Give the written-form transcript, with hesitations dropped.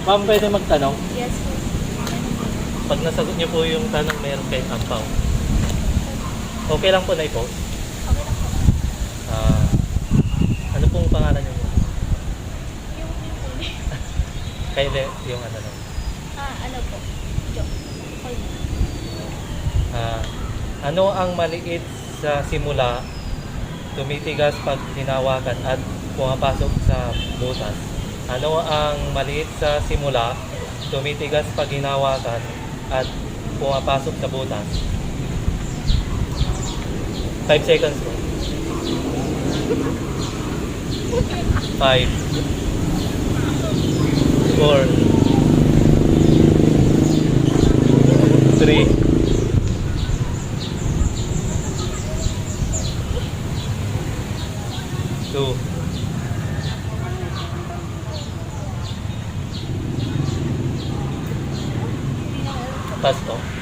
Ma'am, pwede magtanong? Yes po. Pag nasagot niyo po yung tanong, meron kayong ampaw. Okay lang po na i-post? Okay lang po. Ah, ano pong pangalan niyo? Yung huli. Kayle, yung ano lang. Ano po? Jo. Okay. Ah, ano ang maliit sa simula, tumitigas pag hinawakan at pumapasok sa butas? Ano ang maliit sa simula, tumitigas pag hinawakan at pumapasok sa butas? 5 seconds po. 5 4 3 2 Pass po.